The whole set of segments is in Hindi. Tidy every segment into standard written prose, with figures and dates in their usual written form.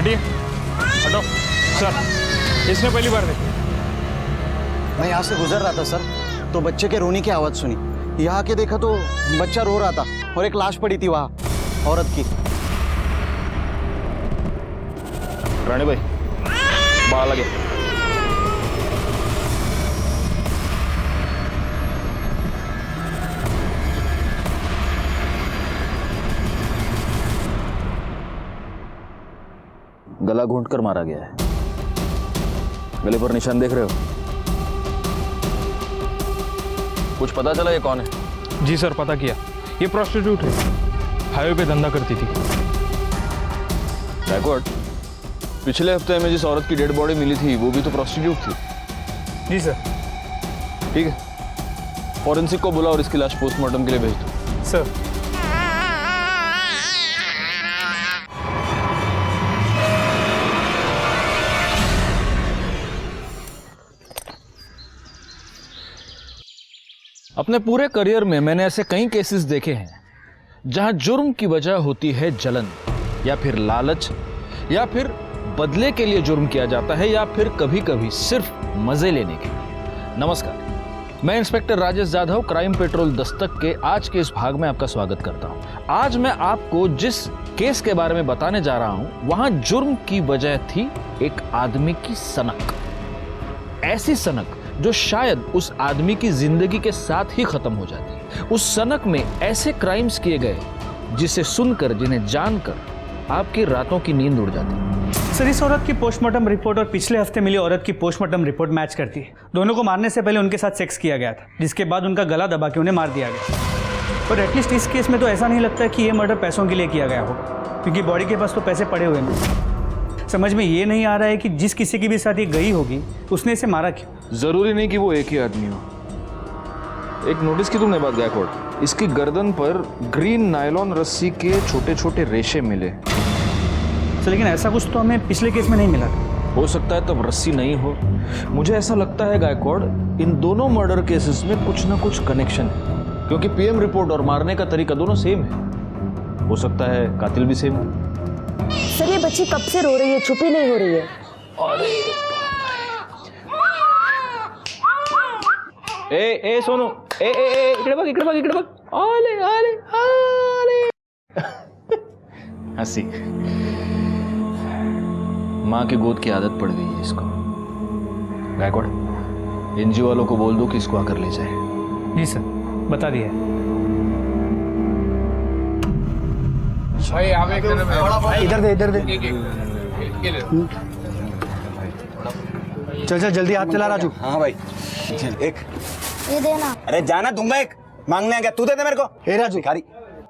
हटिए, हटो। सर, इसने पहली बार देखी। मैं यहाँ से गुजर रहा था सर, तो बच्चे के रोने की आवाज सुनी। यहाँ आके देखा तो बच्चा रो रहा था और एक लाश पड़ी थी वहाँ, औरत की। रानी भाई, बाहर लगे। गला घूंट कर मारा गया है। गले पर निशान देख रहे हो? कुछ पता चला ये कौन है? जी सर, पता किया। ये प्रोस्टिट्यूट है, हाईवे पे धंधा करती थी। बैकवर्ड, पिछले हफ्ते में जिस औरत की डेड बॉडी मिली थी वो भी तो प्रोस्टिट्यूट थी। जी सर। ठीक है, फॉरेंसिक को बुला और इसकी लाश पोस्टमार्टम के लिए भेज दो। सर। अपने पूरे करियर में मैंने ऐसे कई केसेस देखे हैं जहां जुर्म की वजह होती है जलन, या फिर लालच, या फिर बदले के लिए जुर्म किया जाता है, या फिर कभी कभी सिर्फ मजे लेने के लिए। नमस्कार, मैं inspector Rajesh Jadhav, crime petrol Dastak के आज के इस भाग में आपका स्वागत करता हूं। आज मैं आपको जिस केस के बारे में बताने जा रहा हूं, वहां जुर्म की वजह थी एक आदमी की सनक। ऐसी सनक जो शायद उस आदमी की जिंदगी के साथ ही खत्म हो जाती। उस सनक में ऐसे क्राइम्स किए गए जिसे सुनकर, जिन्हें जानकर आपकी रातों की नींद उड़ जाती। सर, इस औरत की पोस्टमार्टम रिपोर्ट और पिछले हफ्ते मिली औरत की पोस्टमार्टम रिपोर्ट मैच करती है। दोनों को मारने से पहले उनके साथ सेक्स किया गया था, जिसके बाद उनका गला दबा के उन्हें मार दिया गया। और एटलीस्ट इस केस में तो ऐसा नहीं लगता कि ये मर्डर पैसों के लिए किया गया होगा, क्योंकि बॉडी के पास तो पैसे पड़े हुए हैं। समझ में ये नहीं आ रहा है कि जिस किसी की भी साथ ये गई होगी उसने इसे मारा क्यों। जरूरी नहीं कि वो एक ही आदमी हो। एक नोटिस की तुमने बात गायकवाड़, इसकी गर्दन पर ग्रीन नायलॉन रस्सी के छोटे छोटे रेशे मिले। सर, लेकिन ऐसा कुछ तो हमें पिछले केस में नहीं मिला था। हो सकता है तब रस्सी नहीं हो। मुझे ऐसा लगता है गायकवाड़, इन दोनों मर्डर केसेस में कुछ ना कुछ कनेक्शन है, क्योंकि पीएम रिपोर्ट और मारने का तरीका दोनों सेम है। हो सकता है कातिल भी सेम हो। सर, ये बच्ची कब से रो रही है, चुप ही नहीं हो रही है। अरे ए सोनू, ए इकडे बघ, इकडे बघ, इकडे बघ। आले आले आले। हंसी। माँ की गोद की आदत पड़ गई है इसको। गायकवाड़, एनजीओ वालों को बोल दो कि इसको आकर ले जाए। जी सर, बता दिया। इधर दे, इधर दे। चल चल जल्दी, हाथ चला राजू। हाँ भाई, चल एक। ये देना। अरे जाना दूंगा, एक मांगने आ गया, तू दे दे मेरे को। हे राजू, भिखारी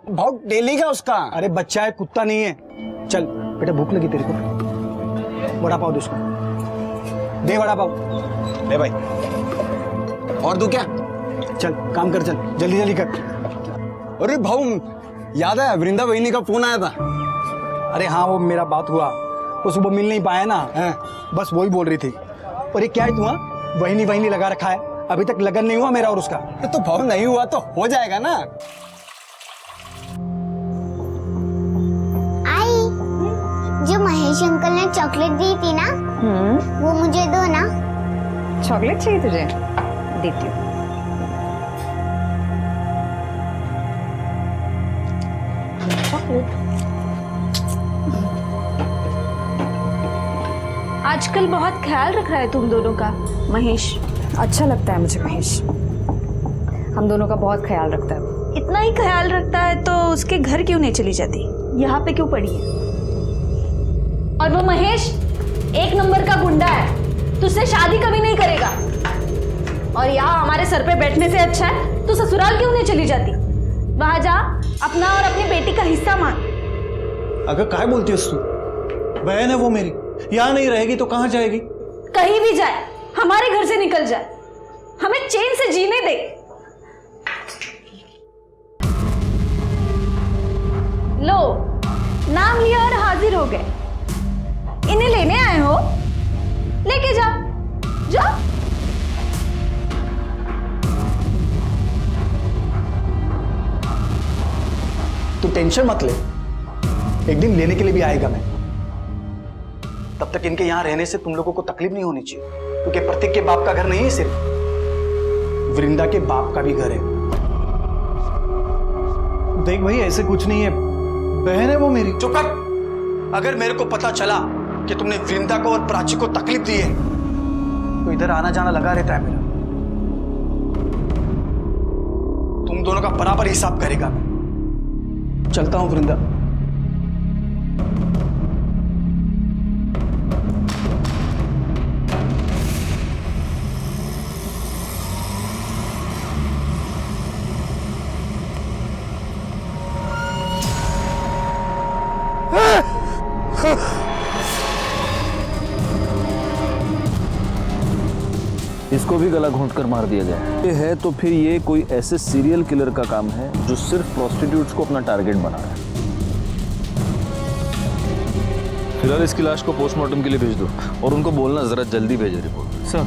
बहुत डेली का उसका। अरे बच्चा है, कुत्ता नहीं है। चल बेटा, भूख लगी तेरे को, वड़ा पाव दे उसको, दे वड़ा पाव। ले भाई, और दू क्या? चल काम कर, चल जल्दी जल्दी कर। अरे भाऊ, याद है वृंदा बहिनी का फोन आया था? अरे हाँ, वो मेरा बात हुआ, वो सुबह मिल नहीं पाया ना, बस वही बोल रही थी। और ये क्या है, तुम्हारा वहीनी वहीनी लगा रखा है, अभी तक लगन नहीं हुआ मेरा और उसका। तो भाव नहीं हुआ तो हो जाएगा ना। आई, जो महेश अंकल ने चॉकलेट दी थी ना, वो मुझे दो ना। चॉकलेट चाहिए तुझे? देती हूँ। आजकल बहुत ख्याल रख रहा है तुम दोनों का महेश। अच्छा लगता है मुझे महेश, हम दोनों का बहुत ख्याल रखता है। इतना ही ख्याल रखता है तो उसके घर क्यों नहीं चली जाती, यहाँ पे क्यों पड़ी है? और वो महेश एक नंबर का गुंडा है, तुझसे शादी कभी नहीं करेगा। और यहाँ हमारे सर पे बैठने से अच्छा है तो ससुराल क्यों नहीं चली जाती? वहां जा, अपना और अपनी बेटी का हिस्सा मांग। अगर काय बोलती है तू? बहन है वो मेरी, यहाँ नहीं रहेगी तो कहाँ जाएगी? कहीं भी जाए, हमारे घर से निकल जाए, हमें चैन से जीने दे। लो, नाम लिया और हाजिर हो गए। इन्हें लेने आए हो, लेके जाओ, जाओ। तू टेंशन मत ले, एक दिन लेने के लिए भी आएगा मैं। तब तक इनके यहाँ रहने से तुम लोगों को तकलीफ नहीं होनी चाहिए, क्योंकि प्रतीक के बाप का घर नहीं है सिर्फ, वृंदा के बाप का भी घर है। देख भाई, ऐसे कुछ नहीं है, बहन है वो मेरी। चुप कर। अगर मेरे को पता चला कि तुमने वृंदा को और प्राची को तकलीफ दी है तो इधर आना जाना लगा रहता है मेरा। तुम दोनों का बराबर हिसाब करेगा मैं। चलता हूं वृंदा। इसको भी गला घोंट कर मार दिया गया ये है, तो फिर ये कोई ऐसे सीरियल किलर का काम है जो सिर्फ प्रोस्टिट्यूट्स को अपना टारगेट बना रहा है। फिलहाल इसकी लाश को पोस्टमार्टम के लिए भेज दो और उनको बोलना जरा जल्दी भेजे रिपोर्ट। सर,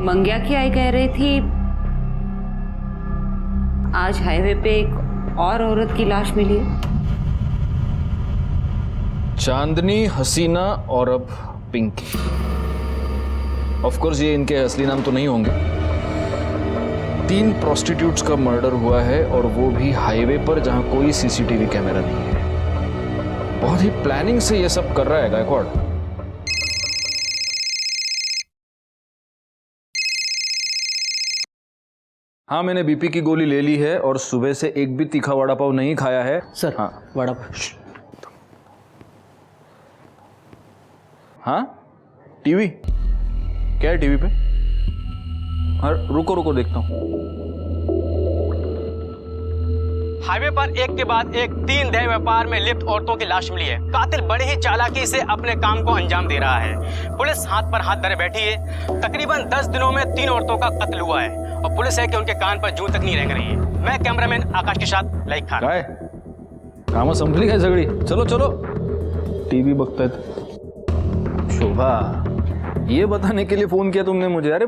मंग्या की आई कह रही थी आज हाईवे पे एक और औरत की लाश मिली है। चांदनी, हसीना और अब पिंकी। ऑफ कोर्स ये इनके असली नाम तो नहीं होंगे। 3 प्रोस्टिट्यूट्स का मर्डर हुआ है और वो भी हाईवे पर जहां कोई सीसीटीवी कैमरा नहीं है। बहुत ही प्लानिंग से ये सब कर रहा है गायकवाड़। हाँ, मैंने बीपी की गोली ले ली है और सुबह से एक भी तीखा वड़ा पाव नहीं खाया है। सर। हाँ, वड़ा। हाँ, टीवी क्या है टीवी पे? हाँ, रुको रुको देखता हूँ। हाईवे पर एक के बाद एक 3 देह व्यापार में लिप्त औरतों की लाश मिली है। कातिल बड़े ही चालाकी से अपने काम को अंजाम दे रहा है। पुलिस हाथ पर हाथ धरे बैठी है। तकरीबन 10 दिनों में 3 औरतों का कत्ल हुआ है और पुलिस है कि उनके कान पर जूं तक नहीं रेंग रही है। मैं कैमरामैन आकाश के साथ लाइक खान। काय काम संभली काय सगळी? चलो चलो, टीवी बघतायत। शोभा, ये बताने के लिए फोन किया तुमने मुझे? अरे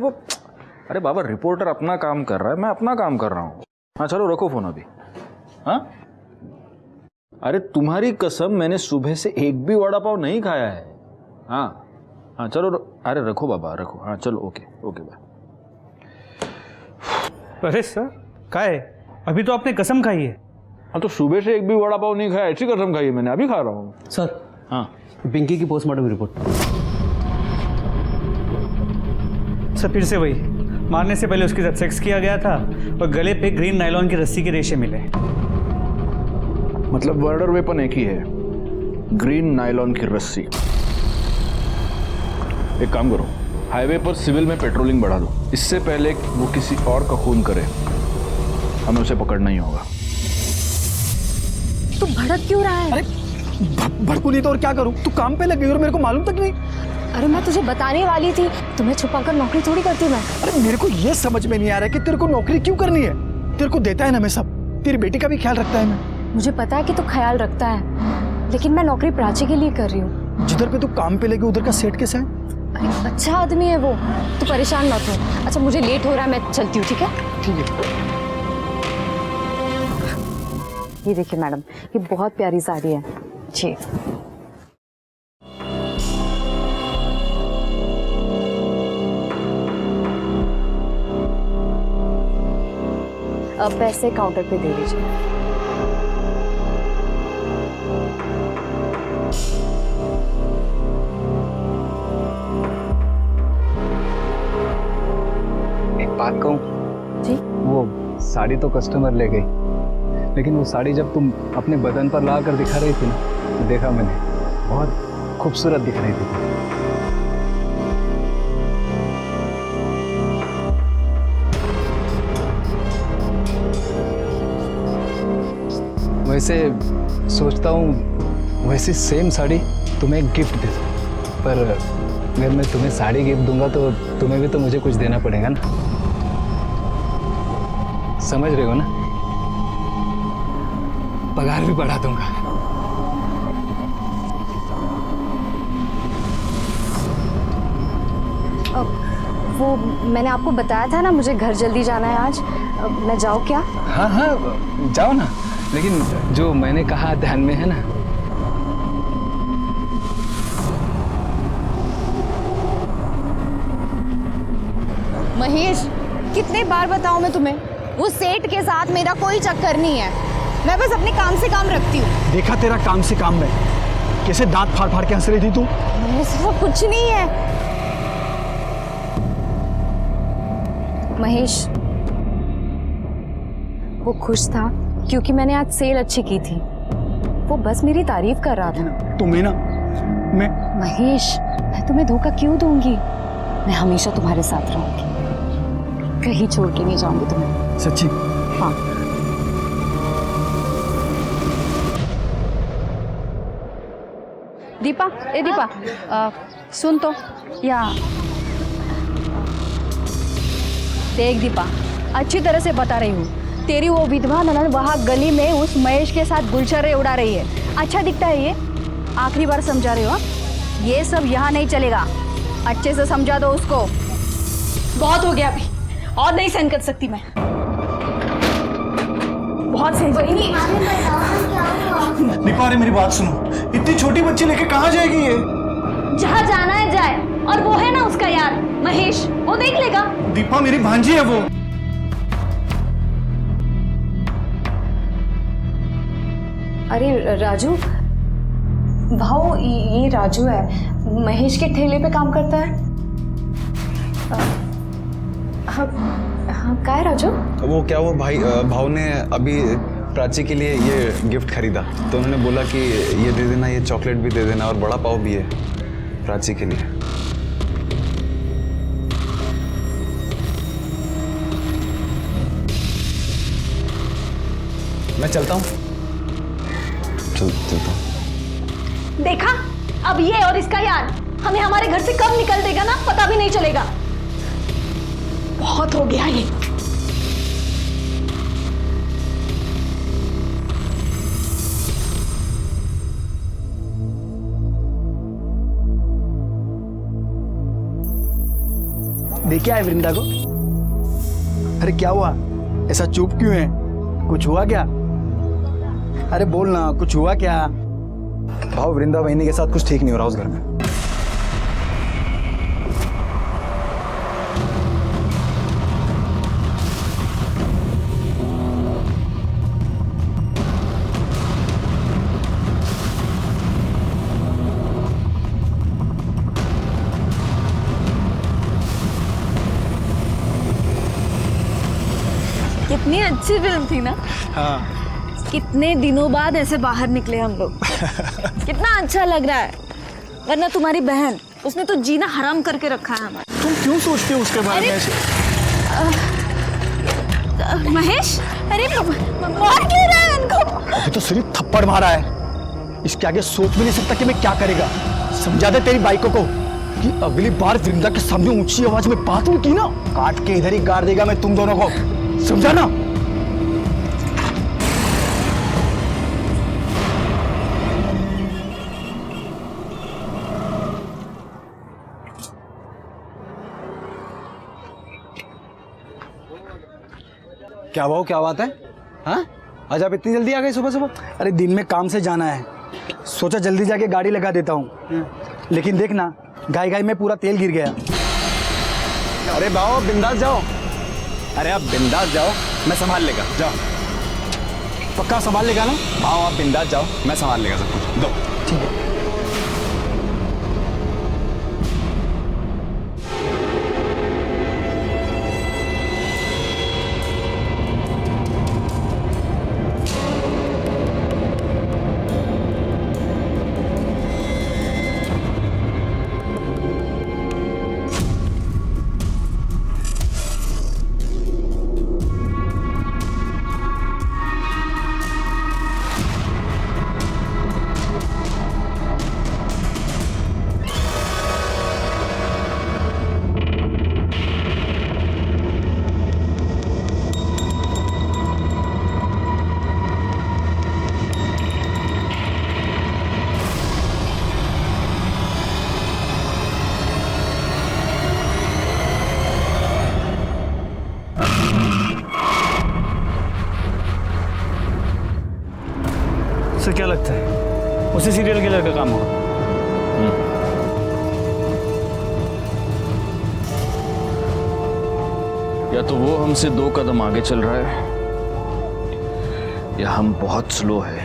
बाबा, रिपोर्टर अपना काम कर रहा है, मैं अपना काम कर रहा हूँ। हाँ चलो, रखो फोन अभी। हाँ, अरे तुम्हारी कसम, मैंने सुबह से एक भी वड़ा पाव नहीं खाया है। हाँ हाँ चलो, अरे रखो बाबा, रखो। हाँ चलो, ओके ओके बाय। अरे सर, क्या है? अभी तो आपने कसम खाई है। हाँ, तो सुबह से एक भी वड़ा पाव नहीं खाया, ऐसी कसम खाई है मैंने, अभी खा रहा हूँ। सर। हाँ, पिंकी की पोस्टमार्टम रिपोर्ट। सर, फिर से वही, मारने से पहले उसके साथ सेक्स किया गया था और गले पे ग्रीन नायलॉन की रस्सी के रेशे मिले। मतलब मर्डर वेपन एक ही है, ग्रीन नायलॉन की रस्सी। एक काम करो, हाईवे पर सिविल में पेट्रोलिंग बढ़ा दो। इससे पहले वो किसी और का खून करे, हमें उसे पकड़ना ही होगा। तू भड़क क्यों रहा है? अरे भड़कू नहीं तो और क्या करूं? तू काम पे लग गई और मेरे को मालूम तक नहीं। अरे मैं तुझे बताने वाली थी, तुम्हें छुपाकर नौकरी थोड़ी करती मैं। अरे मेरे को ये समझ में नहीं आ रहा है कि तेरे को नौकरी क्यों करनी है। तेरे को देता है ना मैं सब, तेरी बेटी का भी ख्याल रखता है मैं। मुझे पता है कि तू ख्याल रखता है, लेकिन मैं नौकरी प्राची के लिए कर रही हूँ। जिधर पे तू काम पे लगी उधर का सेट कैसा है? अरे अच्छा आदमी है वो, तू परेशान मत हो। अच्छा मुझे लेट हो रहा है, मैं चलती हूँ, ठीक है? ठीक है। ये देखिए मैडम, ये बहुत प्यारी साड़ी है जी। अब पैसे काउंटर पे दे दीजिए। एक बात कहूँ? जी? वो साड़ी तो कस्टमर ले गई, लेकिन वो साड़ी जब तुम अपने बदन पर ला कर दिखा रही थी ना, तो देखा मैंने, बहुत खूबसूरत दिख रही थी। वैसे सोचता हूँ वैसी सेम साड़ी तुम्हें एक गिफ्ट दे दूँ, पर अगर मैं तुम्हें साड़ी गिफ्ट दूंगा तो तुम्हें भी तो मुझे कुछ देना पड़ेगा ना, समझ रहे हो ना? पगार भी बढ़ा दूंगा। वो मैंने आपको बताया था ना, मुझे घर जल्दी जाना है आज। मैं जाऊँ क्या? हाँ हाँ जाओ ना, लेकिन जो मैंने कहा ध्यान में है ना। महेश, कितने बार बताऊं मैं तुम्हें, उस सेठ के साथ मेरा कोई चक्कर नहीं है। मैं बस अपने काम से काम रखती हूँ। देखा तेरा काम से काम में, कैसे दांत फाड़ फाड़ के हंस रही थी तू। महेश, वो कुछ नहीं है। महेश, वो खुश था क्योंकि मैंने आज सेल अच्छी की थी। वो बस मेरी तारीफ कर रहा था। तुम्हें ना मैं महेश, मैं तुम्हें धोखा क्यों दूंगी? मैं हमेशा तुम्हारे साथ रहूंगी, कहीं छोड़ के नहीं जाऊंगी तुम्हें। सच्ची? हाँ। दीपा, ए दीपा, सुन तो, या देख दीपा, अच्छी तरह से बता रही हूँ, तेरी वो विधवा ननद वहाँ गली में उस महेश के साथ गुलछर्रे उड़ा रही है। अच्छा दिखता है ये? आखिरी बार समझा रही हो, ये सब यहाँ नहीं चलेगा। अच्छे से समझा दो उसको। बहुत हो गया अभी, और नहीं सहन कर सकती मैं। बहुत सही। वही नहीं। दीपा, अरे मेरी बात सुनो, इतनी छोटी बच्ची लेके कहाँ जाएगी ये? जहाँ जाना है जाए, और वो है ना उसका यार महेश, वो देख लेगा। दीपा, मेरी भांजी है वो। अरे राजू, भाऊ, ये राजू है, महेश के ठेले पे काम करता है। हाँ, क्या है राजू? वो क्या, वो भाव ने अभी प्राची के लिए ये गिफ्ट खरीदा, तो उन्होंने बोला कि ये दे देना, ये चॉकलेट भी दे देना, और बड़ा पाव भी है प्राची के लिए। मैं चलता हूँ। चलता हूँ। देखा, अब ये और इसका यार हमें हमारे घर से कब निकल देगा ना, पता भी नहीं चलेगा। बहुत हो गया ये। देखा है वृंदा को? अरे क्या हुआ, ऐसा चुप क्यों है? कुछ हुआ क्या? अरे बोल ना, कुछ हुआ क्या? भाव, वृंदा बहनी के साथ कुछ ठीक नहीं हो रहा उस घर में। कितनी अच्छी फिल्म थी ना। हाँ। कितने दिनों बाद ऐसे बाहर निकले हम लोग। कितना अच्छा लग रहा है। वरना तुम्हारी बहन, उसने तो जीना हराम करके रखा है हमारा। तुम क्यों सोचते हो उसके बारे में ऐसे? महेश, अरे मार क्यों रहा है उनको? अभी तो सिर्फ थप्पड़ मारा है, इसके आगे सोच भी नहीं सकता कि मैं क्या करेगा। समझा दे तेरी बाइकों को कि अगली बार वृंदा के सामने ऊंची आवाज में बात भी की ना, काट के इधर ही गाड़ देगा मैं तुम दोनों को, समझा ना? क्या भाव, क्या बात है? हाँ, आज आप इतनी जल्दी आ गए सुबह सुबह? अरे दिन में काम से जाना है, सोचा जल्दी जाके गाड़ी लगा देता हूँ, लेकिन देखना गाय गाय में पूरा तेल गिर गया। अरे भाव, बिंदास जाओ। अरे आप बिंदास जाओ, मैं संभाल लेगा। जाओ। पक्का संभाल लेगा ना? भाव, आप बिंदास जाओ, मैं संभाल लेगा सब कुछ। दो। ठीक है। उसी सीरियल किलर का काम होगा। या तो वो हमसे 2 कदम आगे चल रहा है या हम बहुत स्लो है।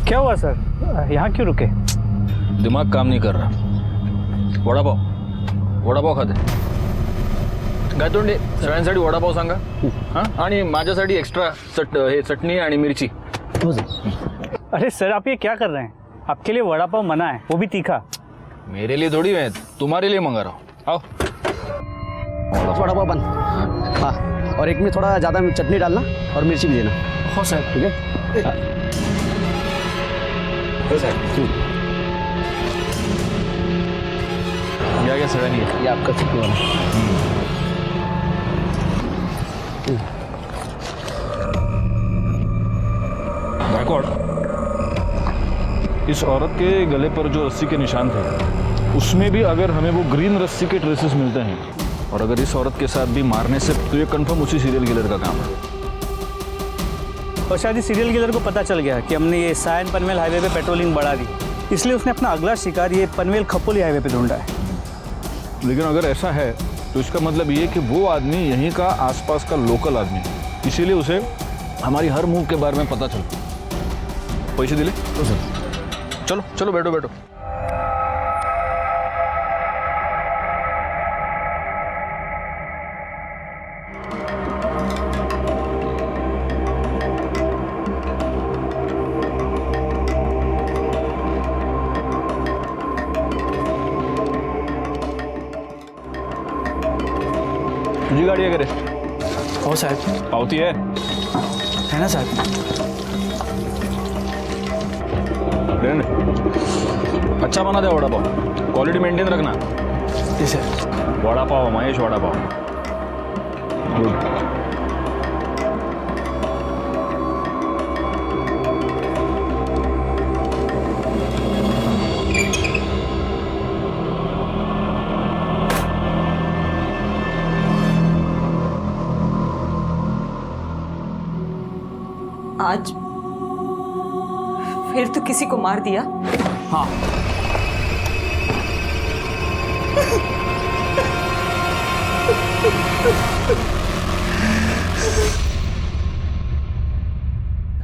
क्या हुआ सर, यहाँ क्यों रुके? दिमाग काम नहीं कर रहा। वडापाव खाते गायतोंडे सगळ्यांसाठी वडापाव सांगा हां, आणि माझ्यासाठी एक्स्ट्रा चटणी आणि मिरची। अरे सर, आप ये क्या कर रहे हैं? आपके लिए वड़ा पाव मना है, वो भी तीखा। मेरे लिए थोड़ी है, तुम्हारे लिए मंगा रहा हूँ। आओ। वड़ा पाव बन। हाँ, और एक में थोड़ा ज़्यादा चटनी डालना और मिर्ची भी देना। हो सर, ठीक है। हो सर। क्या सगळ्यांनी ये आपका चटनी वाला। गायकवाड़, इस औरत के गले पर जो रस्सी के निशान थे उसमें भी अगर हमें वो ग्रीन रस्सी के ट्रेसेस मिलते हैं और अगर इस औरत के साथ भी मारने से, तो ये कंफर्म उसी सीरियल किलर का काम है। और शायद इस सीरियल किलर को पता चल गया कि हमने ये सायन पनवेल हाईवे पे पेट्रोलिंग बढ़ा दी, इसलिए उसने अपना अगला शिकार ये पनवेल खपोली हाईवे पे ढूंढा है। लेकिन अगर ऐसा है तो इसका मतलब ये कि वो आदमी यहीं का आसपास का लोकल आदमी है, इसीलिए उसे हमारी हर मूव के बारे में पता चलता। पैसे दिले? चलो चलो बैठो बैठो। तुझी गाड़ी है करे? हो साहब। पावती है ना साहब? अच्छा बना दे वड़ा पाव, क्वालिटी मेंटेन रखना। जी सर। वड़ा पाव महेश, वड़ा पाव। आज फिर तो किसी को मार दिया। हाँ।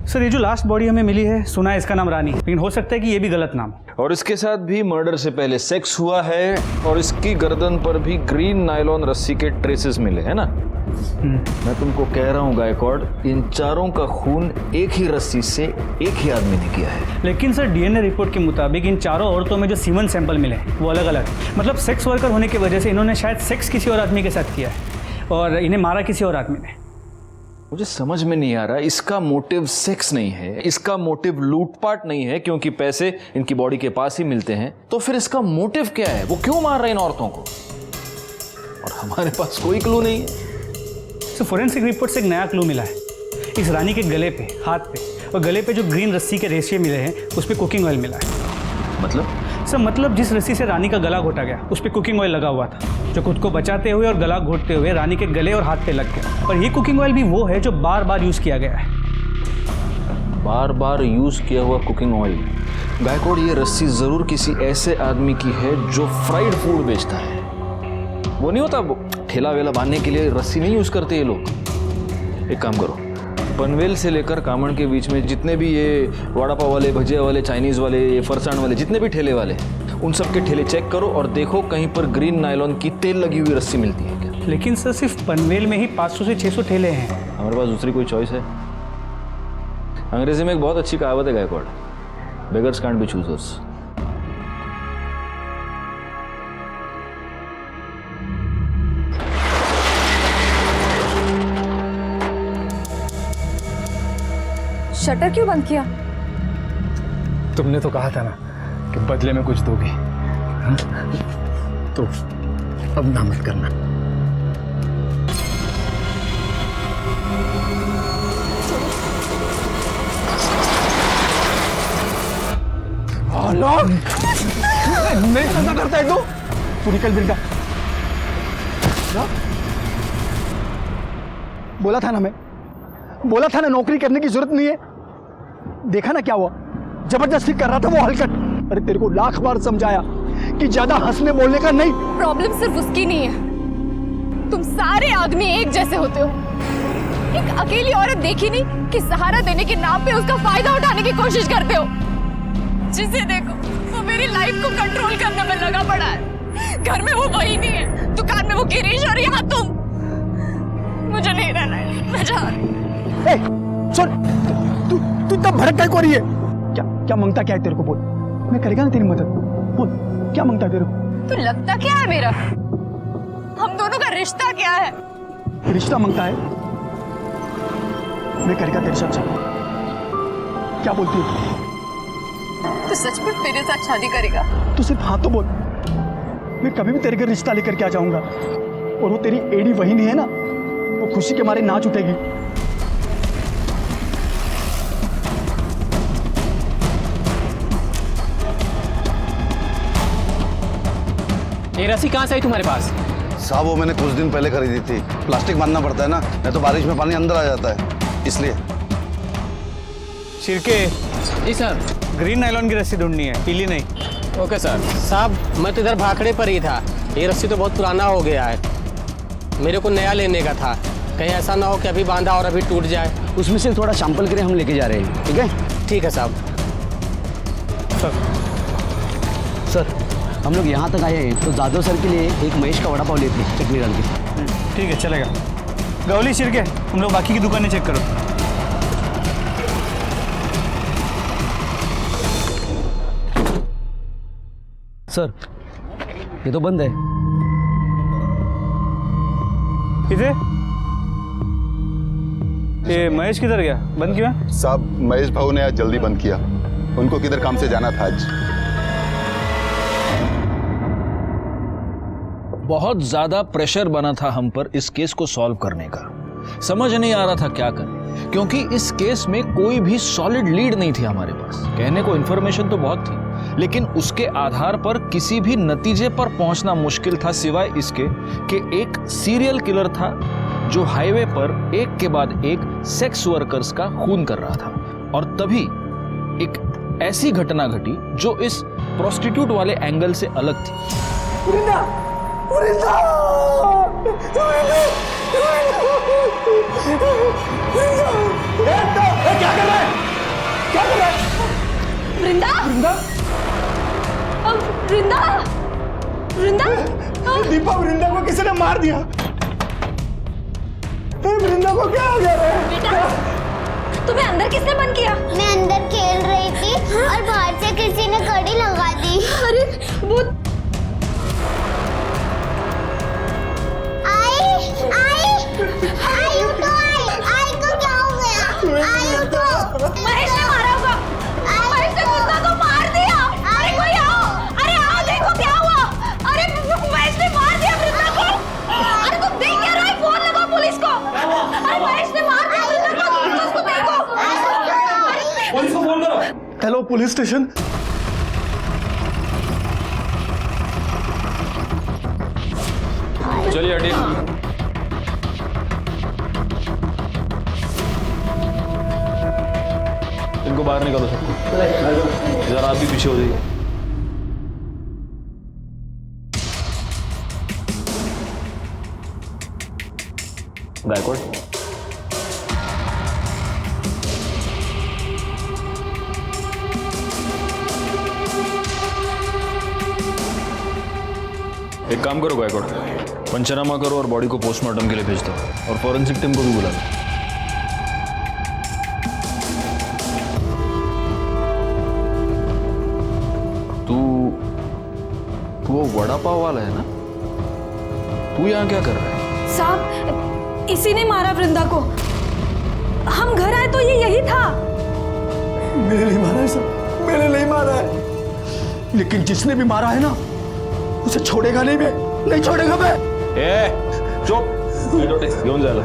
सर, ये जो लास्ट बॉडी हमें मिली है, सुना है इसका नाम रानी, लेकिन हो सकता है कि ये भी गलत नाम। और इसके साथ भी मर्डर से पहले सेक्स हुआ है और इसकी गर्दन पर भी ग्रीन नायलॉन रस्सी के ट्रेसेस मिले हैं ना। मैं तुमको कह रहा हूँ गायकवाड़, इन चारों का खून एक ही रस्सी से एक ही आदमी ने किया है। लेकिन सर, डीएनए रिपोर्ट के मुताबिक इन चारों औरतों में जो सीमन सैंपल मिले वो अलग अलग, मतलब सेक्स वर्कर होने की वजह से इन्होंने शायद सेक्स किसी और आदमी के साथ किया है और इन्हें मारा किसी और आदमी ने। मुझे समझ में नहीं आ रहा, इसका मोटिव सेक्स नहीं है, इसका मोटिव लूटपाट नहीं है क्योंकि पैसे इनकी बॉडी के पास ही मिलते हैं, तो फिर इसका मोटिव क्या है? वो क्यों मार रहे हैं इन औरतों को? और हमारे पास कोई क्लू नहीं है। तो फोरेंसिक रिपोर्ट से एक नया क्लू मिला है। इस रानी के गले पे, हाथ पे और गले पे जो ग्रीन रस्सी के रेशे मिले हैं उस पर कुकिंग ऑयल मिला है। मतलब? सर, मतलब जिस रस्सी से रानी का गला घोटा गया उस पर कुकिंग ऑयल लगा हुआ था, जो खुद को बचाते हुए और गला घोटते हुए रानी के गले और हाथ पे लग गया। और ये कुकिंग ऑयल भी वो है जो बार बार यूज़ किया गया है। बार बार यूज किया हुआ कुकिंग ऑयल। गायकवाड़, ये रस्सी जरूर किसी ऐसे आदमी की है जो फ्राइड फूड बेचता है। वो नहीं होता, वो ठेला वेला बांधने के लिए रस्सी नहीं यूज करते ये लोग। एक काम करो, पनवेल से लेकर कामण के बीच में जितने भी ये वड़ा पाव वाले, भजिया वाले, चाइनीज वाले, ये फरसाण वाले, जितने भी ठेले वाले, उन सब के ठेले चेक करो और देखो कहीं पर ग्रीन नायलॉन की तेल लगी हुई रस्सी मिलती है क्या। लेकिन सर, सिर्फ पनवेल में ही 500 से 600 ठेले हैं। हमारे पास दूसरी कोई चॉइस है? अंग्रेजी में एक बहुत अच्छी कहावत है Gaikwad, beggars can't be choosers. Shutter क्यों बंद किया? तुमने तो कहा था ना कि बदले में कुछ दोगे, हाँ? तो अब ना मत करना। नहीं करता है तू निकल बिल्डा। बोला था ना मैं, बोला था ना नौकरी करने की जरूरत नहीं है। देखा ना क्या हुआ, जबरदस्ती कर रहा था वो हरकत। अरे तेरे को लाख बार समझाया कि ज्यादा हंसने बोलने का नहीं। प्रॉब्लम सिर्फ उसकी नहीं है, तुम सारे आदमी एक जैसे होते हो। एक अकेली औरत देखी नहीं कि सहारा देने के नाम पे उसका फायदा उठाने की कोशिश करते हो। जिसे देखो वो मेरी लाइफ को कंट्रोल करने में लगा पड़ा है। घर में वो वही नहीं है, दुकान में वो गिरीश और यहाँ तुम। मुझे नहीं रहना है, मैं जा रही हूँ। सुन, तू इतना भड़क क्या हो रही है? क्या मांगता क्या है तेरे को? बोल, मैं करेगा ना तेरी मदद। बोल, क्या मांगता है तेरे को? तू लगता क्या है मेरा? हम दोनों का रिश्ता क्या है? रिश्ता मांगता है? मैं करेगा तेरे साथ शादी। क्या बोलती है? तू सचमुच मेरे साथ शादी करेगा? तू सिर्फ हाँ तो बोल, मैं कभी भी तेरे घर रिश्ता लेकर के आ जाऊंगा। और वो तेरी एडी वही नहीं है ना, वो खुशी के मारे नाच उठेगी। ये रस्सी कहाँ से आई तुम्हारे पास? साहब वो मैंने कुछ दिन पहले खरीदी थी। प्लास्टिक बांधना पड़ता है ना, नहीं तो बारिश में पानी अंदर आ जाता है, इसलिए। शिरके, जी सर। ग्रीन नायलॉन की रस्सी ढूंढनी है, पीली नहीं। Okay sir. साहब मैं तो इधर भाखड़े पर ही था, ये रस्सी तो बहुत पुराना हो गया है, मेरे को नया लेने का था। कहीं ऐसा ना हो कि अभी बांधा और अभी टूट जाए। उसमें से थोड़ा सैंपल के लिए हम लेके जा रहे हैं, ठीक है? ठीक है साहब। सर, हम लोग यहाँ तक आए हैं तो जादव सर के लिए एक महेश का वड़ा पाव लेते हैं, चटनी डाल के। ठीक है, चलेगा। गौली, शिरके, हम लोग बाकी की दुकानें चेक करो। सर, ये तो बंद है। किसे? ये महेश किधर गया? बंद क्यों है? साहब महेश भाऊ ने आज जल्दी बंद किया, उनको किधर काम से जाना था आज। बहुत ज्यादा प्रेशर बना था हम पर इस केस को सॉल्व करने का। समझ नहीं आ रहा था क्या करें, क्योंकि इस केस में कोई भी सॉलिड लीड नहीं थी हमारे पास। कहने को इंफॉर्मेशन तो बहुत थी, लेकिन उसके आधार पर किसी भी नतीजे पर पहुंचना मुश्किल था, सिवाय इसके कि एक सीरियल किलर था जो हाईवे पर एक के बाद एक सेक्स वर्कर्स का खून कर रहा था। और तभी एक ऐसी घटना घटी जो इस प्रोस्टिट्यूट वाले एंगल से अलग थी। क्या कर रहा है? क्या कर रहा है? वृंदा? वृंदा? वृंदा? दीपा, वृंदा को किसी ने मार दिया। वृंदा को क्या हो गया? बेटा, तुम्हें अंदर किसने बंद किया? मैं अंदर खेल रही थी और बाहर से किसी ने कड़ी लगा दी। अरे वो आई को क्या हो गया? आई उठो। महेश ने मारा होगा। महेश ने वृंदा को मार दिया। अरे कोई आओ, अरे आओ, देखो क्या हुआ। अरे महेश ने मार दिया वृंदा को। अरे तुम देख क्या रहा है? फोन लगाओ पुलिस को। अरे महेश ने मार दिया वृंदा को, उसको देखो। पुलिस को फोन करो। Hello police station. चलिए हटिए। इनको बाहर निकालो सबको। जरा आप भी पीछे हो जाइए। गायकवाड़, एक काम करो गायकवाड़, पंचनामा करो और बॉडी को पोस्टमार्टम के लिए भेज दो, और फॉरेंसिक टीम को भी बुला लो। तू वो वड़ा पाव वाला है ना? तू यहाँ क्या कर रहा है? साहब, इसी ने मारा वृंदा को। हम घर आए तो ये यही था। मैंने नहीं मारा है सर, मैंने नहीं मारा है। लेकिन जिसने भी मारा है ना, उसे छोड़ेगा नहीं मैं, नहीं छोड़ेगा मैं। चुप, घेऊन जायला।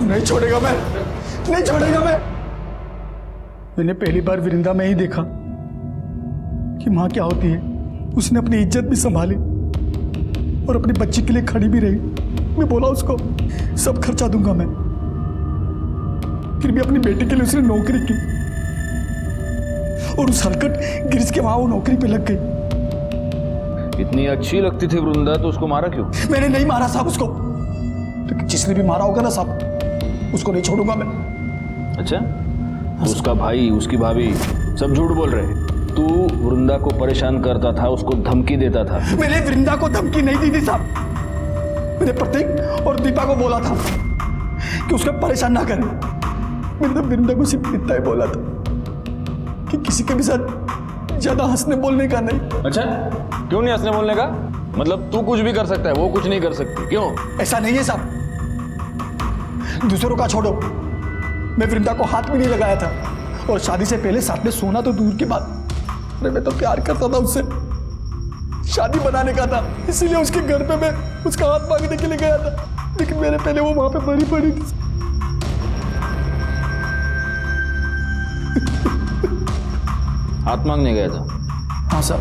नहीं छोड़ेगा मैं, नहीं छोड़ेगा मैं। मैंने पहली बार वृंदा में ही देखा कि माँ क्या होती है। उसने अपनी इज्जत भी संभाली, और अपनी बच्ची के लिए खड़ी भी रही। मैं बोला उसको सब खर्चा दूंगा मैं, फिर भी अपनी बेटी के लिए उसने नौकरी की और उस हरकत गिरीश के वहां वो नौकरी पे लग गई। इतनी अच्छी लगती थी वृंदा तो उसको मारा क्यों? मैंने नहीं मारा साहब उसको, तो जिसने भी मारा होगा ना साहब उसको नहीं छोड़ूंगा मैं। अच्छा, तो उसका भाई, उसकी भाभी सब झूठ बोल रहे हैं। तू वृंदा को परेशान करता था, उसको धमकी देता था। मैंने वृंदा को धमकी नहीं दी थी साहब, मैंने प्रतीक और दीपा को बोला था कि उसको परेशान ना करें। मैंने तो वृंदा को सिर्फ इतना ही बोला था कि किसी के भी साथ ज्यादा हंसने बोलने का नहीं। अच्छा, क्यों नहीं हंसने बोलने का? मतलब तू कुछ भी कर सकता है, वो कुछ नहीं कर सकती, क्यों? ऐसा नहीं है साहब, दूसरों का छोड़ो, मैं वृंदा को हाथ भी नहीं लगाया था और शादी से पहले साथ में सोना तो दूर की बात, मैं तो प्यार करता था उससे, शादी बनाने का था, इसीलिए उसके घर पे मैं उसका हाथ मांगने के लिए गया था, लेकिन मेरे पहले वो वहां पे मरी पड़ी थी। हाथ मांगने गया था? हाँ साहब,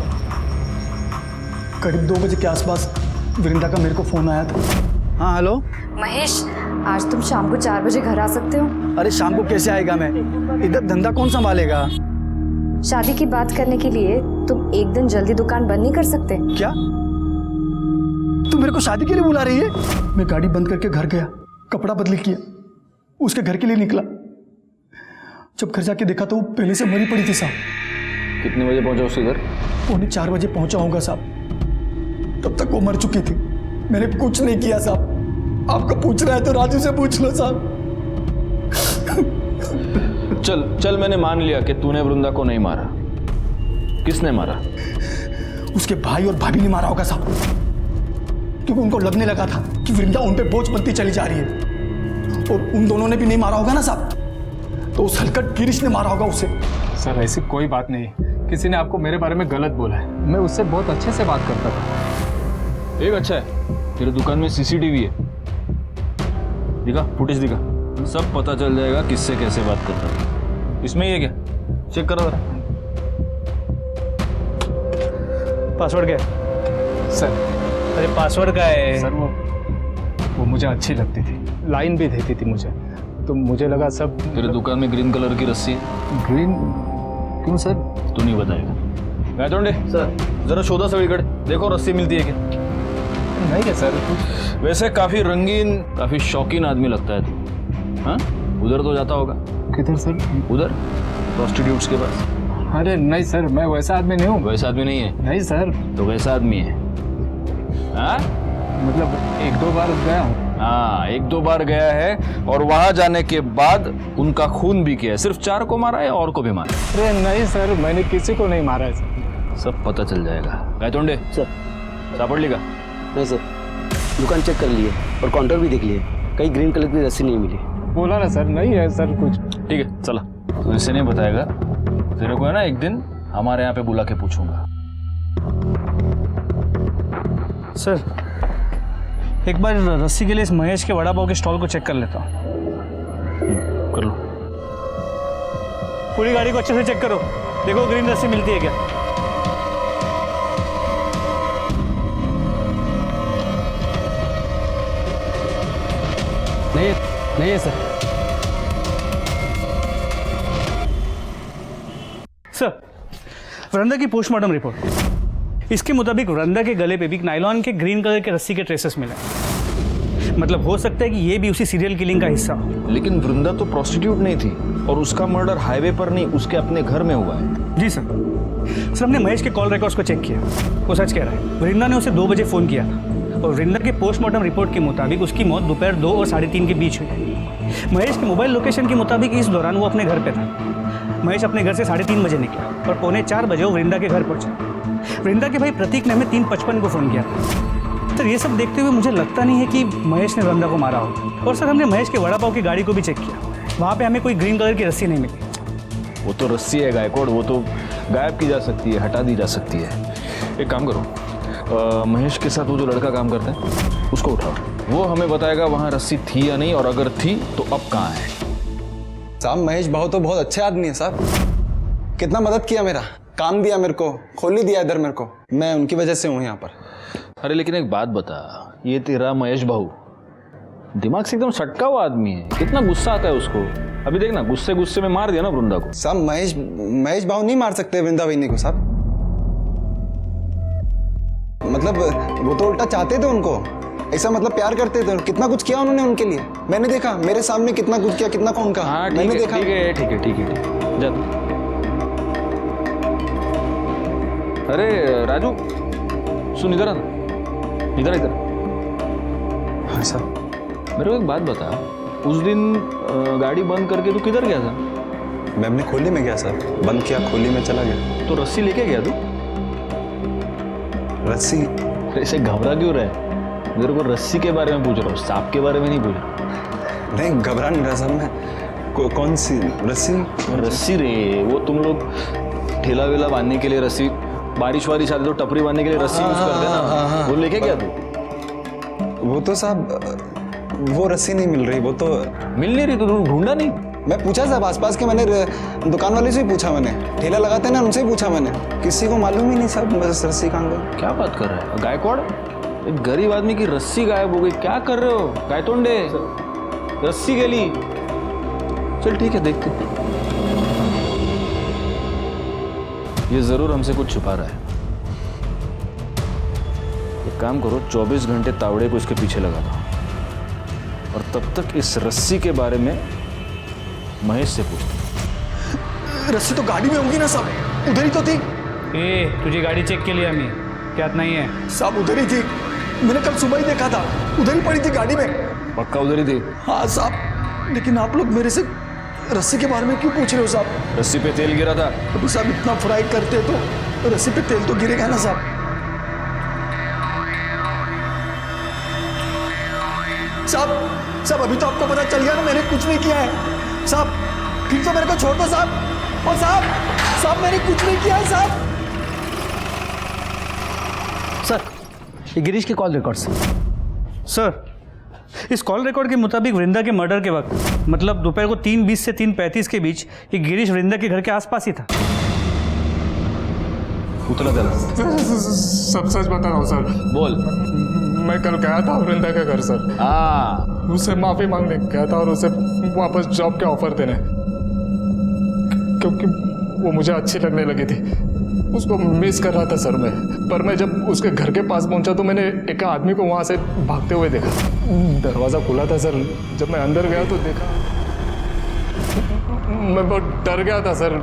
करीब 2 बजे के आसपास वृंदा का मेरे को फोन आया था। हाँ हेलो महेश, आज तुम शाम को 4 बजे घर आ सकते हो? अरे शाम को कैसे आएगा मैं, इधर धंधा कौन संभालेगा? शादी की बात करने के लिए तुम एक दिन जल्दी दुकान बंद नहीं कर सकते? क्या तू मेरे को शादी के लिए बुला रही है? मैं गाड़ी बंद करके घर गया, कपड़ा बदली किया, उसके घर के लिए निकला। जब घर जाके देखा तो वो पहले से मरी पड़ी थी साहब। कितने बजे पहुंचा उसके घर? 3:45 बजे पहुंचा होगा साहब, तब तक वो मर चुकी थी। मैंने कुछ नहीं किया साहब, आपको पूछ रहा है तो राजू से पूछ लो साहब। चल चल, मैंने मान लिया कि तूने वृंदा को नहीं मारा। किसने मारा? उसके भाई और भाभी ने मारा होगा साहब, क्योंकि उनको लगने लगा था कि वृंदा उन पे बोझ बनती चली जा रही है, और उन दोनों ने भी नहीं मारा होगा ना साहब, तो उस हलकट गिरीश ने मारा होगा उसे। सर ऐसी कोई बात नहीं, किसी ने आपको मेरे बारे में गलत बोला है, मैं उससे बहुत अच्छे से बात करता था। एक अच्छा है, तेरे दुकान में सीसीटीवी है, दिखा, फुटेज दिखा, सब पता चल जाएगा किससे कैसे बात करता था। इसमें ये क्या, चेक करो जरा। पासवर्ड क्या है? सर अरे पासवर्ड क्या है? सर वो मुझे अच्छी लगती थी, लाइन भी देती थी मुझे, तो मुझे लगा सब। तेरे दुकान में ग्रीन कलर की रस्सी है? ग्रीन क्यों सर? तू नहीं बताएगा। गायतोंडे सर, जरा शोधा सगळीकडे, देखो रस्सी मिलती है क्या? नहीं है सर। वैसे काफी रंगीन, काफी शौकीन आदमी लगता है तू। हाँ, उधर तो जाता होगा? किधर सर? उधर प्रोस्टिट्यूट्स के पास। अरे नहीं सर, मैं वैसा आदमी नहीं हूँ। वैसा आदमी नहीं है? नहीं सर। तो वैसा आदमी है? हाँ, मतलब 1-2 बार गया हूँ। हाँ, 1-2 बार गया है, और वहां जाने के बाद उनका खून भी किया है। सिर्फ 4 को मारा है, और को भी मारा? अरे नहीं सर, मैंने किसी को नहीं मारा है सर। सब पता चल जाएगा। गायतोंडे सर, सापड़ ली का? नहीं सर, दुकान चेक कर लिए और काउंटर भी देख लिए, कहीं ग्रीन कलर की रस्सी नहीं मिली। बोला ना सर, नहीं है सर कुछ। ठीक है, चला, तो इसे नहीं बताएगा, तेरे को है ना एक दिन हमारे यहाँ पे बुला के पूछूंगा। सर, एक बार रस्सी के लिए इस महेश के वड़ा पाव के स्टॉल को चेक कर लेता हूँ। कर लो। पूरी गाड़ी को अच्छे से चेक करो, देखो ग्रीन रस्सी मिलती है क्या। नहीं है सर। सर, वृंदा की पोस्टमार्टम रिपोर्ट, इसके मुताबिक वृंदा के गले पे भी नायलॉन के ग्रीन कलर के रस्सी के ट्रेसेस मिले। मतलब हो सकता है कि ये भी उसी सीरियल किलिंग का हिस्सा हो। लेकिन वृंदा तो प्रोस्टिट्यूट नहीं थी, और उसका मर्डर हाईवे पर नहीं, उसके अपने घर में हुआ है। जी सर। हमने महेश के कॉल रिकॉर्ड्स को चेक किया, वो सच कह रहा है। वृंदा ने उसे 2 बजे फ़ोन किया था, और वृंदा के पोस्टमार्टम रिपोर्ट के मुताबिक उसकी मौत दोपहर 2 और 3:30 के बीच हुई। महेश के मोबाइल लोकेशन के मुताबिक इस दौरान वो अपने घर पे था। महेश अपने घर से 3:30 बजे निकला, और 3:45 बजे वो वृंदा के घर पहुंचा। वृंदा के भाई प्रतीक ने हमें 3:55 को फ़ोन किया था। सर, ये सब देखते हुए मुझे लगता नहीं है कि महेश ने वृंदा को मारा हो। और सर, हमने महेश के वड़ा पाव की गाड़ी को भी चेक किया, वहाँ पे हमें कोई ग्रीन कलर की रस्सी नहीं मिली। वो तो रस्सी है गायकवाड़, वो तो गायब की जा सकती है, हटा दी जा सकती है। एक काम करो, महेश के साथ वो जो लड़का काम करता है उसको उठाओ, वो हमें बताएगा वहाँ रस्सी थी या नहीं, और अगर थी तो अब कहाँ है। साहब, महेश भाव तो बहुत अच्छे आदमी है साहब, कितना मदद किया, मेरा काम दिया, मेरे को खोल ही दिया इधर मेरे को, मैं उनकी वजह से हूँ यहाँ पर। अरे लेकिन एक बात बता, ये तेरा महेश भाऊ दिमाग से एकदम सटका हुआ आदमी है, कितना गुस्सा आता है उसको। अभी देखना, गुस्से गुस्से में मार दिया ना वृंदा को। साहब महेश भाव नहीं मार सकते वृंदा वहिनी को साहब। मतलब वो तो उल्टा चाहते थे उनको, ऐसा मतलब प्यार करते थे। कितना कुछ किया उन्होंने उनके लिए, मैंने देखा मेरे सामने कितना कुछ किया, कितना कौन कहा। हाँ मैंने देखा। ठीक है जा तू। अरे राजू सुन, इधर आना, इधर। हाँ साहब। मेरे को एक बात बता, उस दिन गाड़ी बंद करके तू किधर गया था? मैं अपनी खोली में गया सर, बंद किया, खोली में चला गया। तो रस्सी लेके गया तू? रस्सी? ऐसे घबरा क्यों रहा है? मेरे को रस्सी के बारे में पूछ रहा हूँ, सांप के बारे में नहीं पूछ रहा। नहीं घबरा नहीं रहा सर मैं। कौन सी रस्सी? रस्सी रे, वो तुम लोग ठेला वेला बांधने के लिए रस्सी, बारिश वारिश आती तो टपरी बांधने के लिए रस्सी यूज करते ना, वो लेके गया तू? वो तो साहब वो रस्सी नहीं मिल रही, वो तो मिल नहीं रही, तो ढूंढा नहीं? मैं पूछा साहब आसपास के, मैंने दुकान वाले से ही पूछा, मैंने ठेला लगाते हैं ना उनसे ही पूछा मैंने, किसी को मालूम ही नहीं साहब बस रस्सी कहाँ गई। क्या बात कर रहा है गायकवाड़? एक गरीब आदमी की रस्सी गायब हो गई, क्या कर रहे हो गायतोंडे? रस्सी गली। चल ठीक है, देखते। ये जरूर हमसे कुछ छुपा रहा है। एक काम करो, 24 घंटे तावड़े को इसके पीछे लगा दो, और तब तक इस रस्सी के बारे में महेश से पूछते। रस्सी तो गाड़ी में होगी ना साहब, उधर ही तो थी। तुझी गाड़ी चेक के लिए हमें क्या नहीं है साहब? उधर ही थी, मैंने कल सुबह ही देखा था, उधर ही पड़ी थी गाड़ी में। पक्का उधर ही थी? हाँ साहब, लेकिन आप लोग मेरे से रस्सी के बारे में क्यों पूछ रहे हो साहब? रस्सी पे तेल गिरा था। अभी साहब इतना फ्राई करते तो रस्सी पे तेल तो गिरेगा ना साहब। साहब अभी तो आपको पता चल गया ना मैंने कुछ नहीं किया है साहब, फिर तो मेरे को छोड़ दो साहब। और साहब मैंने कुछ नहीं किया है साहब। सर, ये गिरीश के कॉल रिकॉर्ड्स। सर, इस कॉल रिकॉर्ड के मुताबिक वृंदा के मर्डर के वक्त, मतलब दोपहर को 3:20 से 3:35 के बीच, ये गिरीश वृंदा के घर के आसपास ही था। उतला दल सब सच बता रहा हूँ सर। बोल। मैं कल गया था वृंदा के घर सर, उससे माफी मांगने गया था और उसे वापस जॉब के ऑफर देने, क्योंकि वो मुझे अच्छी लगने लगी थी। उसको मिस कर रहा था सर मैं, पर मैं जब उसके घर के पास पहुंचा तो मैंने एक आदमी को वहां से भागते हुए देखा। दरवाजा खुला था सर, जब मैं अंदर गया तो देखा, मैं बहुत डर गया था सर,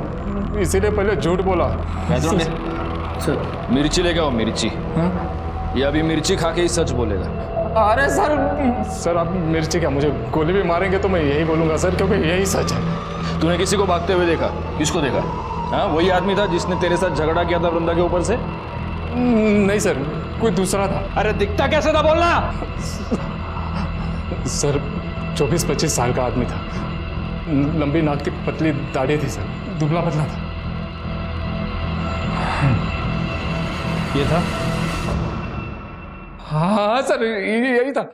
इसीलिए पहले झूठ बोला। सर मिर्ची लेके आओ, मिर्ची। ये अभी मिर्ची खा के ही सच बोलेगा। अरे सर आप मिर्ची क्या, मुझे गोली भी मारेंगे तो मैं यही बोलूंगा सर, क्योंकि यही सच है। तूने किसी को भागते हुए देखा? किसको देखा? हाँ, वही आदमी था जिसने तेरे साथ झगड़ा किया था वृंदा के ऊपर से? नहीं सर, कोई दूसरा था। अरे दिखता कैसे था बोलना? सर 24-25 साल का आदमी था, लंबी नाक की पतली दाढ़ी थी सर, दुबला पतला था। ये था? हाँ सर, यही था।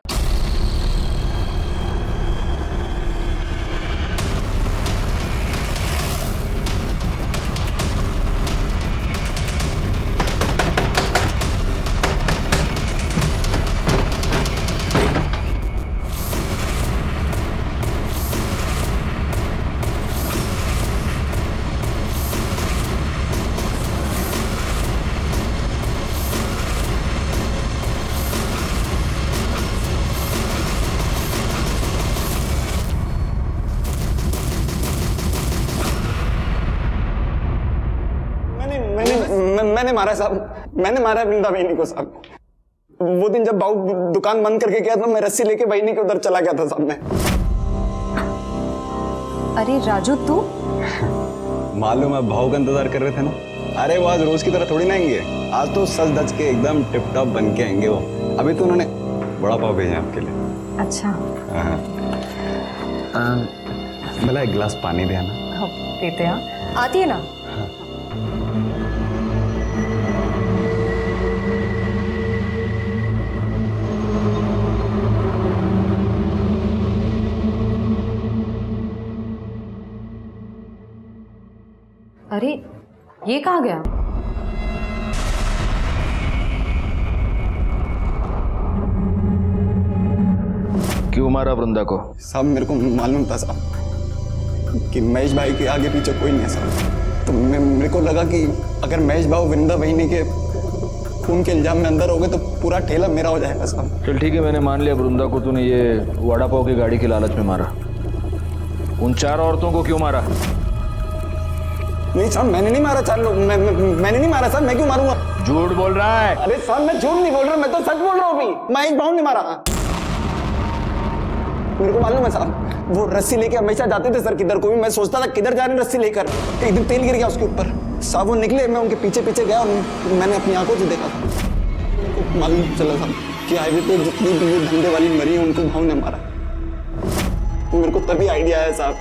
मैंने मारा साहब, मैंने मारा वृंदा बहिनी को साहब। वो दिन जब बाबू दुकान बंद करके गया था, मैं रस्सी लेके बहिनी के उधर चला गया था साहब मैं। अरे राजू तू? मालूम है, भाव का इंतजार कर रहे थे ना। अरे वो आज रोज की तरह थोड़ी ना आएंगे, आज तो सज धज के एकदम टिप टॉप बन के आएंगे वो। अभी तो उन्होंने बड़ा पाव भेजा आपके लिए। अच्छा। भला एक गिलास पानी दे ना। देते हैं, आती है ना। अरे ये कहाँ गया? क्यों मारा वृंदा को? साहब मेरे को मालूम था साहब कि महेश भाई के आगे पीछे कोई नहीं है साहब। तो मेरे को लगा कि अगर महेश भाई वृंदा बहिनी के खून के इल्जाम में अंदर हो गए तो पूरा ठेला मेरा हो जाएगा साहब। चल ठीक है, मैंने मान लिया वृंदा को तूने ये वड़ा पाव की गाड़ी की लालच में मारा। उन 4 औरतों को क्यों मारा? नहीं साहब मैंने नहीं मारा 4 लोग, मैंने नहीं मारा साहब। मैं क्यों मारूंगा? झूठ बोल रहा है। अरे साहब मैं झूठ नहीं बोल रहा, मैं तो सच बोल रहा हूँ। अभी महेश भाव ने मारा। मेरे को मालूम है साहब, वो रस्सी लेके हमेशा जाते थे सर किधर को भी। मैं सोचता था किधर जा रहे हैं रस्सी लेकर। एक दिन तेल गिर गया उसके ऊपर साहब, वो निकले, मैं उनके पीछे पीछे गया और मैंने अपनी आंखों से देखा था। मेरे को मालूम चला साहब कि हाईवे पे जितनी भी वो धंधे वाली मरी है उनको भाव ने मारा। मेरे को तभी आइडिया आया साहब,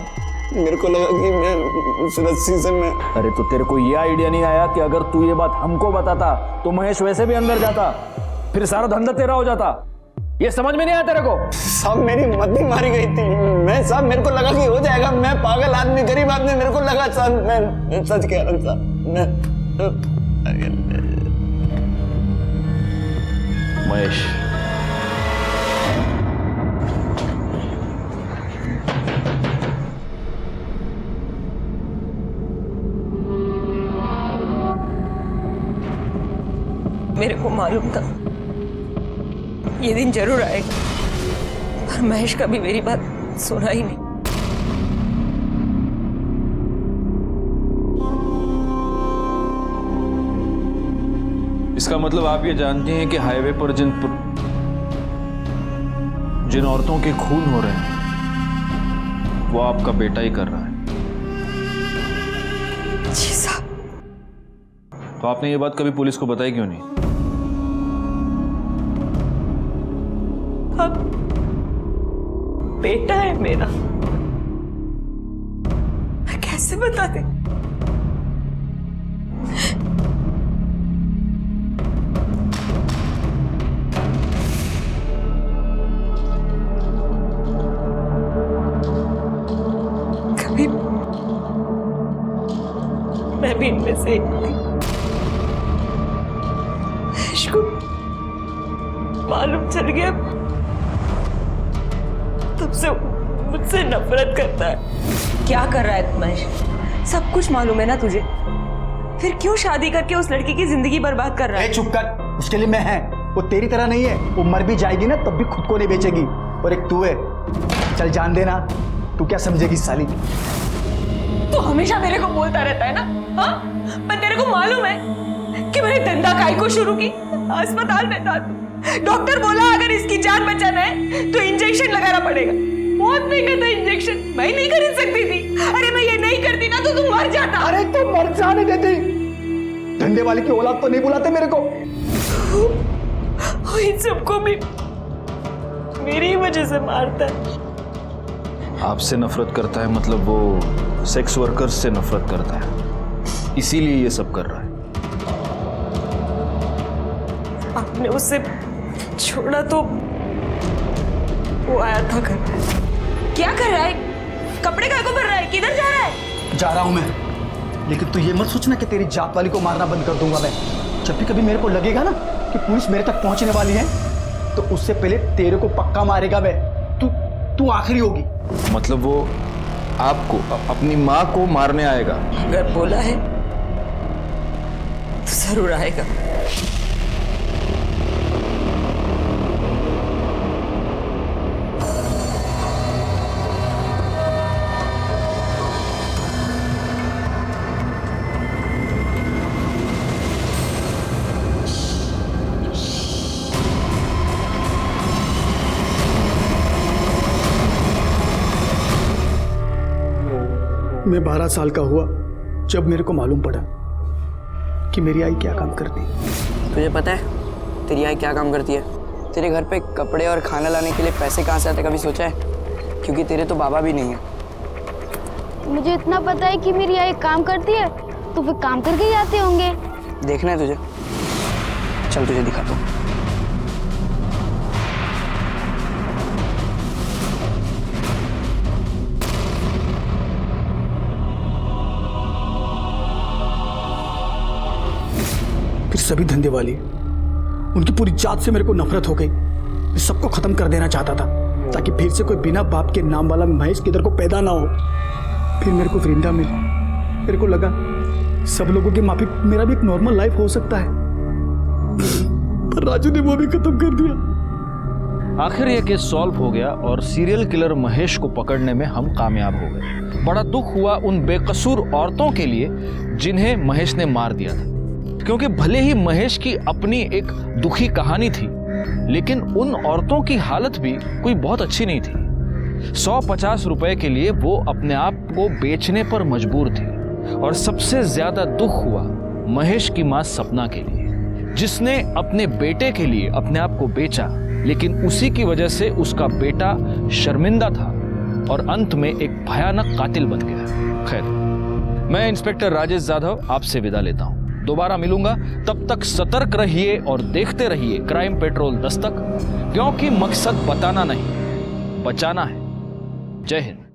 मेरे को लगा कि मैं उस रस्सी से मैं। अरे तो तेरे को ये आइडिया नहीं आया कि अगर तू ये बात हमको बताता तो महेश वैसे भी अंदर जाता, फिर सारा धंधा तेरा हो जाता? ये समझ में नहीं आया तेरे को? साहब मेरी मद्दी मारी गई थी। मैं साहब मेरे को लगा कि हो जाएगा। मैं पागल आदमी, गरीब आदमी, मेरे को लगा साहब, मैं सच कह रहा हूँ साहब। महेश, मेरे को मालूम था ये दिन जरूर आएगा, पर महेश कभी मेरी बात सुना ही नहीं। इसका मतलब आप ये जानती हैं कि हाईवे पर जिन औरतों के खून हो रहे हैं वो आपका बेटा ही कर रहा है। जी साहब। तो आपने ये बात कभी पुलिस को बताई क्यों नहीं? अब बेटा है मेरा, मैं कैसे बता दे? कभी मैं भी इनमें से एक थी। इसको मालूम चल गया, तब से मुझसे नफरत करता है। क्या कर रहा है महेश? सब कुछ मालूम है ना तुझे, फिर क्यों शादी करके उस लड़की की जिंदगी बर्बाद कर रहा है? चुप कर, उसके लिए मैं है, वो तेरी तरह नहीं है। वो मर भी जाएगी ना तब भी खुद को नहीं बेचेगी। और एक तू है, चल जान देना, तू क्या समझेगी साली? तू हमेशा मेरे को बोलता रहता है ना, हाँ? पर तेरे को मालूम है कि मैंने धंधा काय को शुरू की? अस्पताल में था, डॉक्टर बोला अगर इसकी जान बचाना है तो इंजेक्शन लगाना पड़ेगा। बहुत महंगा था इंजेक्शन, मैं नहीं खरीद सकती थी। अरे मैं ये नहीं करती ना तो तुम मर जाता। अरे तो मर जाने देती, धंधे वाले की औलाद तो नहीं बुलाते मेरे को। इन सबको भी मेरी वजह से मारता है। आपसे नफरत करता है मतलब वो सेक्स वर्कर्स से नफरत करता है, इसीलिए ये सब कर रहा है। आपने उसे छोड़ा तो वो आया था घर। क्या कर रहा है? कपड़े का को भर रहा है? किधर जा रहा है? जा रहा हूं मैं, लेकिन तू ये मत सोचना कि तेरी जात वाली को मारना बंद कर दूंगा मैं। जब भी कभी मेरे को लगेगा ना कि पुलिस मेरे तक पहुंचने वाली है तो उससे पहले तेरे को पक्का मारेगा मैं। तू आखिरी होगी। मतलब वो आपको, अपनी माँ को मारने आएगा? अगर बोला है तो जरूर आएगा। मैं 12 साल का हुआ जब मेरे को मालूम पड़ा कि मेरी आई क्या काम करती है। तुझे पता है तेरी आई क्या काम करती है? तेरे घर पे कपड़े और खाना लाने के लिए पैसे कहाँ से आते, कभी सोचा है? क्योंकि तेरे तो बाबा भी नहीं है। मुझे इतना पता है कि मेरी आई काम करती है, तो फिर काम करके ही आते होंगे। देखना है तुझे? चल तुझे दिखाता हूँ। फिर सभी धंधे वाली, उनकी पूरी जात से मेरे को नफरत हो गई। मैं सबको खत्म कर देना चाहता था ताकि फिर से कोई बिना बाप के नाम वाला महेश किधर को पैदा ना हो। फिर मेरे को वृंदा मिली, मेरे को लगा सब लोगों के माफिक मेरा भी एक नॉर्मल लाइफ हो सकता है, पर राजू ने वो भी खत्म कर दिया। आखिर यह केस सॉल्व हो गया और सीरियल किलर महेश को पकड़ने में हम कामयाब हो गए। बड़ा दुख हुआ उन बेकसूर औरतों के लिए जिन्हें महेश ने मार दिया था, क्योंकि भले ही महेश की अपनी एक दुखी कहानी थी, लेकिन उन औरतों की हालत भी कोई बहुत अच्छी नहीं थी। 150 रुपए के लिए वो अपने आप को बेचने पर मजबूर थी। और सबसे ज्यादा दुख हुआ महेश की मां सपना के लिए, जिसने अपने बेटे के लिए अपने आप को बेचा, लेकिन उसी की वजह से उसका बेटा शर्मिंदा था और अंत में एक भयानक कातिल बन गया। खैर, मैं इंस्पेक्टर राजेश जाधव आपसे विदा लेता हूं। दोबारा मिलूंगा, तब तक सतर्क रहिए और देखते रहिए क्राइम पेट्रोल दस्तक, क्योंकि मकसद बताना नहीं, बचाना है। जय हिंद।